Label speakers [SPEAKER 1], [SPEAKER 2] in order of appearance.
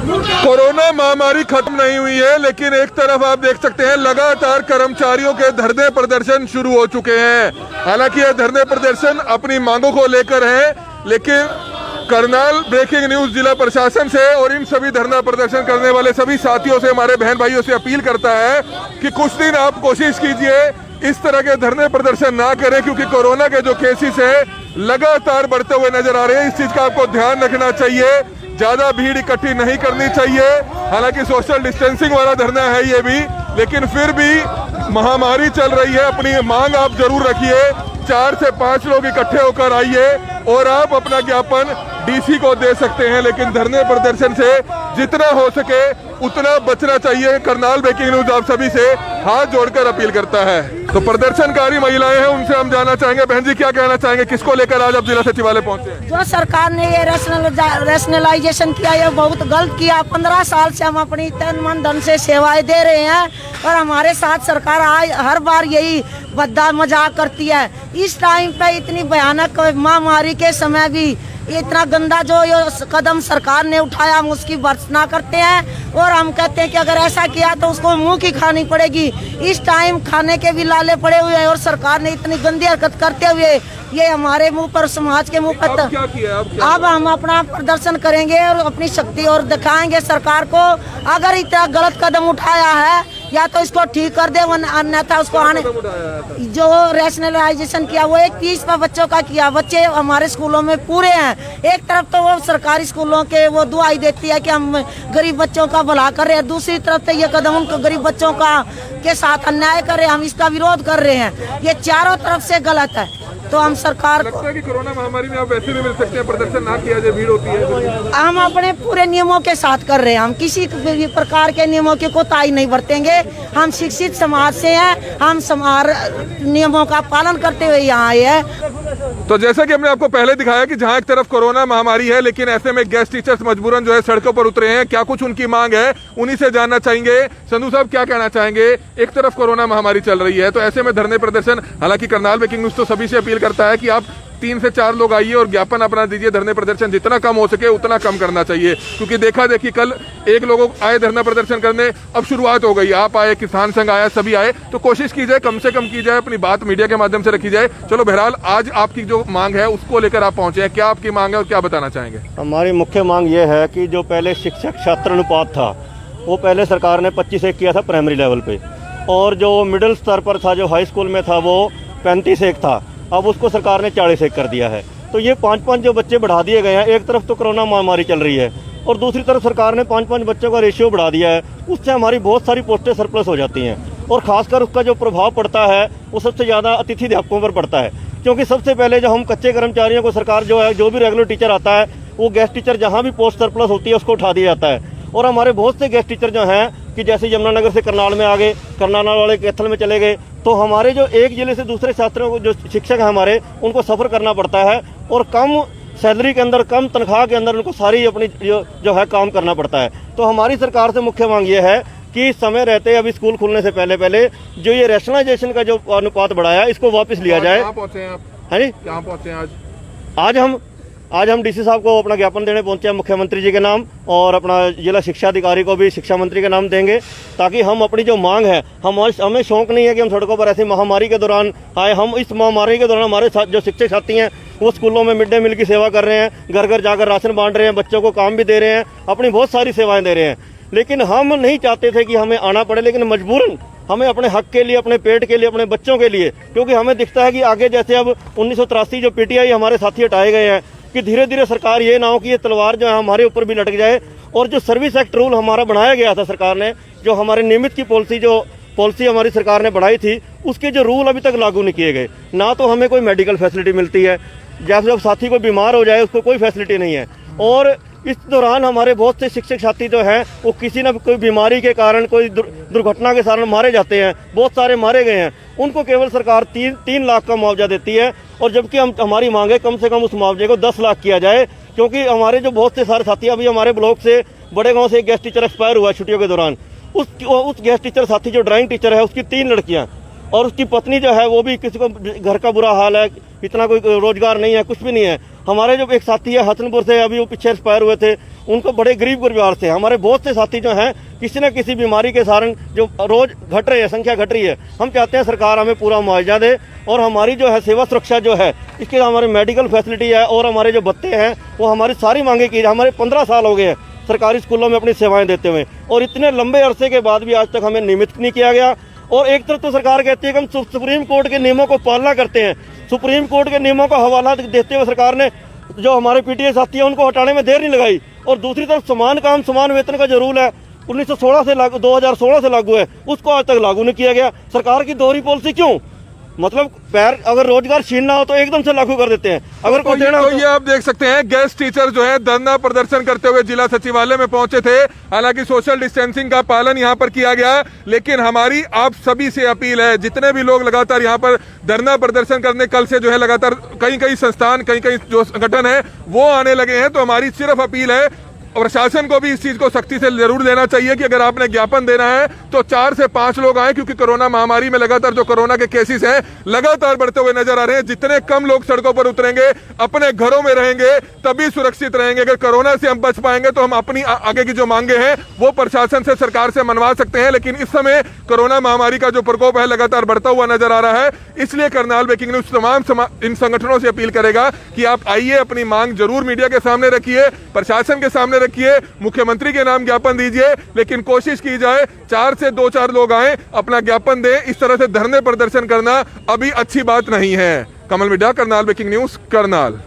[SPEAKER 1] Corona महामारी खत्म नहीं हुई है, लेकिन एक तरफ आप देख सकते हैं लगातार कर्मचारियों के धरने प्रदर्शन शुरू हो चुके हैं। हालांकि ये धरने प्रदर्शन अपनी मांगों को लेकर है, लेकिन करनाल ब्रेकिंग न्यूज जिला प्रशासन से और इन सभी धरना प्रदर्शन करने वाले सभी साथियों से, हमारे बहन भाइयों से अपील करता है कि कुछ दिन आप कोशिश कीजिए इस तरह के धरने प्रदर्शन ना करें, क्योंकि कोरोना के जो केसेस है लगातार बढ़ते हुए नजर आ रहे हैं। इस चीज का आपको ध्यान रखना चाहिए, ज्यादा भीड़ इकट्ठी नहीं करनी चाहिए। हालांकि सोशल डिस्टेंसिंग वाला धरना है ये भी, लेकिन फिर भी महामारी चल रही है, अपनी मांग आप जरूर रखिए। 4 से 5 लोग इकट्ठे होकर आइए और आप अपना ज्ञापन डीसी को दे सकते हैं, लेकिन धरने प्रदर्शन से जितना हो सके उतना बचना चाहिए। करनाल ब्रेकिंग न्यूज आप सभी से हाथ जोड़कर अपील करता है। तो प्रदर्शनकारी महिलाएं हैं, उनसे हम जानना चाहेंगे, बहन जी क्या कहना चाहेंगे, किसको लेकर आज आप जिला सचिवालय पहुंचे हैं?
[SPEAKER 2] जो सरकार ने ये रैशनलाइजेशन किया, ये बहुत गलत किया। 15 साल से हम अपनी तन मन धन से सेवाएं दे रहे हैं और हमारे साथ सरकार हर बार यही बद्दा मजाक करती है। इस टाइम पे इतनी भयानक महामारी के समय भी इतना गंदा जो ये कदम सरकार ने उठाया, हम उसकी भर्त्सना करते हैं और हम कहते हैं कि अगर ऐसा किया तो उसको मुंह की खानी पड़ेगी। इस टाइम खाने के भी लाले पड़े हुए हैं और सरकार ने इतनी गंदी हरकत करते हुए ये हमारे मुंह पर, समाज के मुंह पर
[SPEAKER 1] क्या किया?
[SPEAKER 2] अब हम अपना प्रदर्शन करेंगे और अपनी शक्ति और दिखाएंगे सरकार को। अगर इतना गलत कदम उठाया है या तो इसको ठीक कर दे, अन्यथा उसको आने जो रैशनलाइजेशन किया वो 31 बच्चों का किया। बच्चे हमारे स्कूलों में पूरे हैं। एक तरफ तो वो सरकारी स्कूलों के वो दुआई देती है कि हम गरीब बच्चों का भला कर रहे हैं, दूसरी तरफ तो ये कदम उनको गरीब बच्चों का के साथ अन्याय कर रहे हैं, हम इसका विरोध कर रहे हैं। ये चारों तरफ से गलत है। तो हम सरकार को
[SPEAKER 1] लगता है कि कोरोना महामारी में आप वैसे भी मिल सकते हैं, प्रदर्शन ना किया जाए, भीड़ होती है।
[SPEAKER 2] हम अपने पूरे नियमों के साथ कर रहे हैं, हम किसी भी प्रकार के नियमों की कोताही नहीं बरतेंगे। हम शिक्षित समाज से हैं, हम नियमों का पालन करते हुए यहाँ आए हैं।
[SPEAKER 1] तो जैसा कि हमने आपको पहले दिखाया कि जहां एक तरफ कोरोना महामारी है, लेकिन ऐसे में गेस्ट टीचर्स मजबूरन जो है सड़कों पर उतरे हैं। क्या कुछ उनकी मांग है, उन्हीं से जानना चाहेंगे। संधू साहब क्या कहना चाहेंगे? एक तरफ कोरोना महामारी चल रही है, तो ऐसे में धरने प्रदर्शन, हालांकि करनाल ब्रेकिंग न्यूज तो सभी से अपील करता है कि आप 3 से 4 लोग आइए और ज्ञापन अपना दीजिए। धरने प्रदर्शन जितना कम हो सके उतना कम करना चाहिए, क्योंकि देखा देखी कल 1 लोगों आए धरना प्रदर्शन करने, अब शुरुआत हो गई, आप आए, किसान संघ आया, सभी आए। तो कोशिश की जाए, कम से कम की जाए, अपनी बात मीडिया के माध्यम से रखी जाए। चलो बहरहाल आज आपकी जो मांग है उसको लेकर आप पहुंचे हैं, क्या आपकी मांग है और क्या बताना चाहेंगे?
[SPEAKER 3] हमारी मुख्य मांग ये है कि जो पहले शिक्षक छात्र अनुपात था वो पहले सरकार ने 25:1 किया था प्राइमरी लेवल पे, और जो मिडिल स्तर पर था, जो हाई स्कूल में था, वो 35:1 था। अब उसको सरकार ने 40:1 कर दिया है। तो ये 5-5 जो बच्चे बढ़ा दिए गए हैं। एक तरफ तो कोरोना महामारी चल रही है और दूसरी तरफ सरकार ने 5-5 बच्चों का रेशियो बढ़ा दिया है। उससे हमारी बहुत सारी पोस्टें सरप्लस हो जाती हैं और खासकर उसका जो प्रभाव पड़ता है वो सबसे ज़्यादा अतिथि अध्यापकों पर पड़ता है, क्योंकि सबसे पहले जो हम कच्चे कर्मचारियों को सरकार जो है, जो भी रेगुलर टीचर आता है वो गेस्ट टीचर जहाँ भी पोस्ट सरप्लस होती है उसको उठा दिया जाता है। और हमारे बहुत से गेस्ट टीचर जो हैं कि जैसे यमुनानगर से करनाल में आ गए, करनाल वाले कैथल में चले गए, तो हमारे जो एक जिले से दूसरे छात्रों को, जो शिक्षक हैं हमारे, उनको सफ़र करना पड़ता है और कम सैलरी के अंदर, कम तनख्वाह के अंदर उनको सारी अपनी जो है काम करना पड़ता है। तो हमारी सरकार से मुख्य मांग ये है कि समय रहते अभी स्कूल खुलने से पहले जो ये रैशनलाइजेशन का जो अनुपात बढ़ाया इसको वापस लिया जाए।
[SPEAKER 1] कहाँ पहुंचे हैं आप?
[SPEAKER 3] हाँ जी,
[SPEAKER 1] कहाँ पहुंचे हैं
[SPEAKER 3] आज हम डीसी साहब को अपना ज्ञापन देने पहुंचे हैं, मुख्यमंत्री जी के नाम, और अपना जिला शिक्षा अधिकारी को भी शिक्षा मंत्री के नाम देंगे, ताकि हम अपनी जो मांग है, हमें शौक नहीं है कि हम सड़कों पर ऐसी महामारी के दौरान आए। हम इस महामारी के दौरान हमारे साथ जो शिक्षक साथी हैं वो स्कूलों में मिड डे मील की सेवा कर रहे हैं, घर घर जाकर राशन बांट रहे हैं, बच्चों को काम भी दे रहे हैं, अपनी बहुत सारी सेवाएं दे रहे हैं। लेकिन हम नहीं चाहते थे कि हमें आना पड़े, लेकिन मजबूरन हमें अपने हक के लिए, अपने पेट के लिए, अपने बच्चों के लिए, क्योंकि हमें दिखता है कि आगे जैसे अब 1983 जो PTI हमारे साथी हटाए गए हैं, कि धीरे धीरे सरकार ये ना हो कि ये तलवार जो है हमारे ऊपर भी लटक जाए। और जो सर्विस एक्ट रूल हमारा बनाया गया था सरकार ने, जो हमारे नियमित की पॉलिसी हमारी सरकार ने बढ़ाई थी, उसके जो रूल अभी तक लागू नहीं किए गए। ना तो हमें कोई मेडिकल फैसिलिटी मिलती है, जब साथी कोई बीमार हो जाए उसको कोई फैसिलिटी नहीं है। और इस दौरान हमारे बहुत से शिक्षक साथी जो हैं वो किसी न कोई बीमारी के कारण, कोई दुर्घटना के कारण मारे जाते हैं, बहुत सारे मारे गए हैं। उनको केवल सरकार 3 लाख का मुआवजा देती है, और जबकि हमारी मांग है कम से कम उस मुआवजे को 10 लाख किया जाए, क्योंकि हमारे जो बहुत से सारे साथी, अभी हमारे ब्लॉक से बड़े गांव से एक गेस्ट टीचर एक्सपायर हुआ छुट्टियों के दौरान। उस गेस्ट टीचर साथी जो ड्राइंग टीचर है उसकी 3 लड़कियाँ और उसकी पत्नी जो है वो भी, किसी को घर का बुरा हाल है, इतना कोई रोजगार नहीं है, कुछ भी नहीं है। हमारे जो एक साथी है हसनपुर से, अभी वो पीछे एक्सपायर हुए थे, उनको बड़े गरीब परिवार से, हमारे बहुत से साथी जो हैं किसी न किसी बीमारी के कारण जो रोज घट रही है, संख्या घट रही है। हम चाहते हैं सरकार हमें पूरा मुआवजा दे और हमारी जो है सेवा सुरक्षा जो है, इसके हमारी मेडिकल फैसिलिटी है और हमारे जो भत्ते हैं वो हमारी सारी मांगे की। हमारे 15 साल हो गए हैं सरकारी स्कूलों में अपनी सेवाएं देते हुए और इतने लंबे अरसे के बाद भी आज तक हमें नियमित नहीं किया गया। और एक तरफ तो सरकार कहती है कि हम सुप्रीम कोर्ट के नियमों को पालना करते हैं, सुप्रीम कोर्ट के नियमों का हवाला देते हुए सरकार ने जो हमारे पीटीआई साथी हैं उनको हटाने में देर नहीं लगाई। और दूसरी तरफ समान काम समान वेतन का जो रूल है 1916 से लागू 2016 से लागू है, उसको आज तक लागू नहीं किया गया। सरकार की दोहरी पॉलिसी क्यों? मतलब पैर अगर रोजगार छीनना हो तो एकदम से लागू कर देते हैं, अगर कोई देना हो
[SPEAKER 1] तो ये आप देख सकते हैं गेस्ट टीचर जो है धरना प्रदर्शन करते हुए जिला सचिवालय में पहुंचे थे। हालांकि सोशल डिस्टेंसिंग का पालन यहां पर किया गया, लेकिन हमारी आप सभी से अपील है, जितने भी लोग लगातार यहां पर धरना प्रदर्शन करने कल से जो है लगातार कई संस्थान कई जो संगठन है वो आने लगे हैं, तो हमारी सिर्फ अपील है प्रशासन को भी इस चीज को सख्ती से जरूर देना चाहिए कि अगर आपने ज्ञापन देना है तो 4 से 5 लोग आए, क्योंकि कोरोना महामारी में लगातार जो कोरोना के केसेस हैं लगातार बढ़ते हुए नजर आ रहे हैं। जितने कम लोग सड़कों पर उतरेंगे, अपने घरों में रहेंगे, तभी सुरक्षित रहेंगे। अगर कोरोना से हम बच पाएंगे तो हम अपनी आगे की जो मांगे हैं वो प्रशासन से, सरकार से मनवा सकते हैं। लेकिन इस समय कोरोना महामारी का जो प्रकोप है लगातार बढ़ता हुआ नजर आ रहा है, इसलिए करनाल ब्रेकिंग न्यूज तमाम इन संगठनों से अपील करेगा कि आप आइए, अपनी मांग जरूर मीडिया के सामने रखिए, प्रशासन के सामने रखिए, मुख्यमंत्री के नाम ज्ञापन दीजिए, लेकिन कोशिश की जाए 4 से 2-4 लोग आए, अपना ज्ञापन दें। इस तरह से धरने प्रदर्शन करना अभी अच्छी बात नहीं है। कमल मिड्डा, करनाल ब्रेकिंग न्यूज, करनाल।